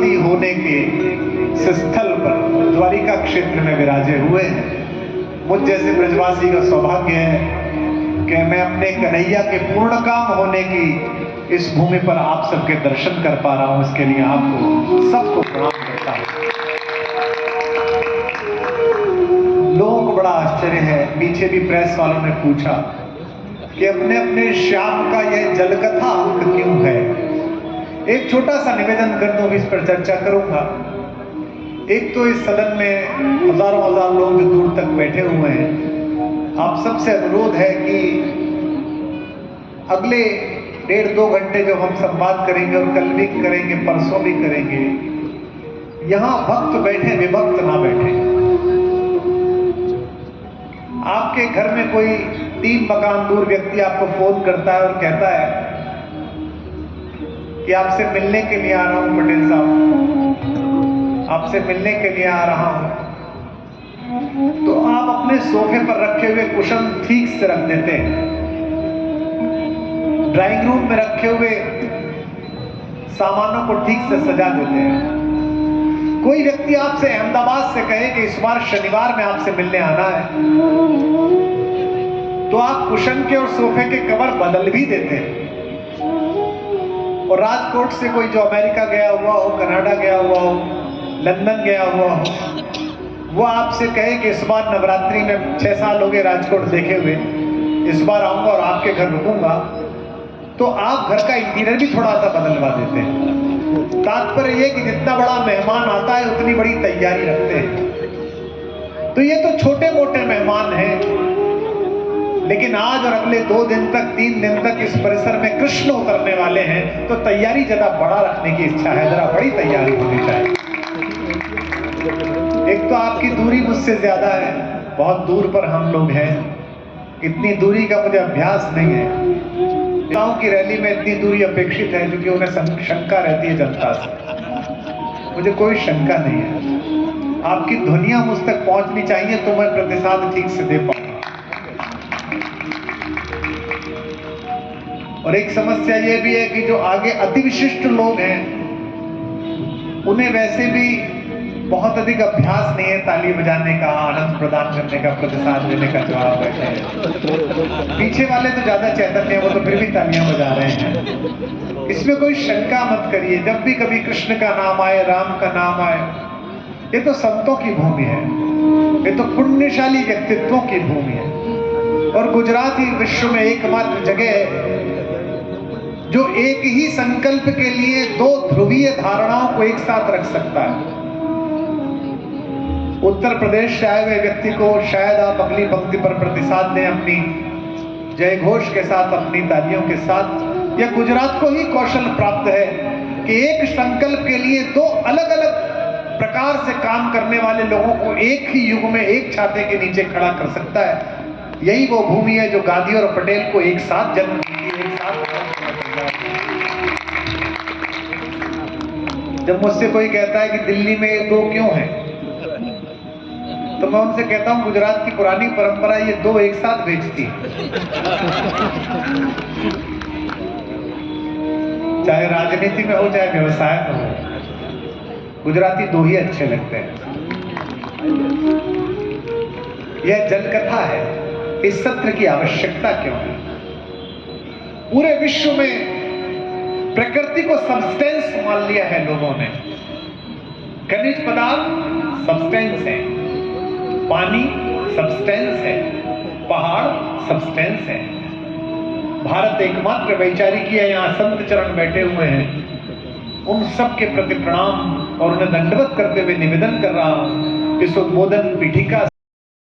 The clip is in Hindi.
नदी होने के स्थल पर द्वारिका क्षेत्र में विराजे हुए हैं। मुझ जैसे ब्रजवासी का सौभाग्य है कि मैं अपने कन्हैया के पूर्ण काम होने की इस भूमि पर आप सबके दर्शन कर पा रहा हूं। इसके लिए आपको सबको प्रणाम करता हूं। लोगों को बड़ा आश्चर्य है, पीछे भी प्रेस वालों ने पूछा कि अपने अपने श्याम का यह जलकथा अंक क्यों है। एक छोटा सा निवेदन कर दूं, इस पर चर्चा करूंगा। एक तो इस सदन में हजारों हजार लोग जो दूर तक बैठे हुए हैं, आप सबसे अनुरोध है कि अगले 1.5-2 घंटे जो हम संवाद करेंगे और कल भी करेंगे, परसों भी करेंगे, यहां भक्त बैठे, विभक्त ना बैठे। आपके घर में कोई 3 मकान दूर व्यक्ति आपको फोन करता है और कहता है कि आपसे मिलने के लिए आ रहा हूं पटेल साहब, आपसे मिलने के लिए आ रहा हूं, तो आप अपने सोफे पर रखे हुए कुशन ठीक से रख देते हैं, ड्राइंग रूम में रखे हुए सामानों को ठीक से सजा देते हैं। कोई व्यक्ति आपसे अहमदाबाद से कहे कि इस बार शनिवार में आपसे मिलने आना है, तो आप कुशन के और सोफे के कवर बदल भी देते हैं। और राजकोट से कोई जो अमेरिका गया हुआ हो, कनाडा गया हुआ हो, लंदन गया हुआ हो, वो आपसे कहे कि इस बार नवरात्रि में 6 साल हो गए राजकोट देखे हुए, इस बार आऊंगा और आपके घर रुकूंगा, तो आप घर का इंटीरियर भी थोड़ा सा बदलवा देते हैं। तात्पर्य ये कि जितना बड़ा मेहमान आता है उतनी बड़ी तैयारी रखते हैं। तो ये तो छोटे मोटे मेहमान हैं, लेकिन आज और अगले 2 दिन तक, 3 दिन तक इस परिसर में कृष्ण उतरने वाले हैं, तो तैयारी ज्यादा बड़ा रखने की इच्छा है, जरा बड़ी तैयारी होनी चाहिए। एक तो आपकी दूरी मुझसे ज्यादा है, बहुत दूर पर हम लोग हैं, इतनी दूरी का मुझे अभ्यास नहीं है। गांव की रैली में इतनी दूरी अपेक्षित है क्योंकि उन्हें शंका रहती है जनता से। मुझे कोई शंका नहीं है, आपकी ध्वनियां मुझ तक पहुंचनी चाहिए तो मैं प्रतिसाद ठीक से दे पाऊंगा। और एक समस्या यह भी है कि जो आगे अति विशिष्ट लोग हैं, उन्हें वैसे भी बहुत अधिक अभ्यास नहीं है ताली बजाने का, आनंद प्रदान करने का, प्रतिसाद देने का, जवाब बैठे हैं। पीछे वाले तो ज्यादा चैतन्य है, वो तो फिर भी तालियां बजा रहे हैं। इसमें कोई शंका मत करिए। जब भी कभी कृष्ण का नाम आए, राम का नाम आए, ये तो संतों की भूमि है, ये तो पुण्यशाली व्यक्तित्वों की भूमि है। और गुजरात ही विश्व में एकमात्र जगह है जो एक ही संकल्प के लिए 2 ध्रुवीय धारणाओं को एक साथ रख सकता है। उत्तर प्रदेश से आए हुए व्यक्ति को शायद आप अगली पंक्ति पर प्रतिसाद दें अपनी जय घोष के साथ, अपनी तालियों के साथ। या गुजरात को ही कौशल प्राप्त है कि एक संकल्प के लिए 2 अलग अलग प्रकार से काम करने वाले लोगों को एक ही युग में एक छाते के नीचे खड़ा कर सकता है। यही वो भूमि है जो गांधी और पटेल को एक साथ जन्म दी, एक साथ। जब मुझसे कोई कहता है कि दिल्ली में 2 क्यों हैं, तो मैं उनसे कहता हूं गुजरात की पुरानी परंपरा ये 2 एक साथ बेचती है। चाहे राजनीति में हो, चाहे व्यवसाय में हो, गुजराती 2 ही अच्छे लगते हैं। यह जलकथा है। इस सत्र की आवश्यकता क्यों है? पूरे विश्व में प्रकृति को सब्सटेंस मान लिया है लोगों ने। खनिज पदार्थ सब्सटेंस है, पानी सब्सटेंस है, पहाड़ सब्सटेंस है। भारत एकमात्र वैचारिक है, यहाँ संत चरण बैठे हुए हैं, उन सब के प्रति प्रणाम और उन्हें दंडवत करते हुए निवेदन कर रहा हूं। इस उद्बोधन पीठिका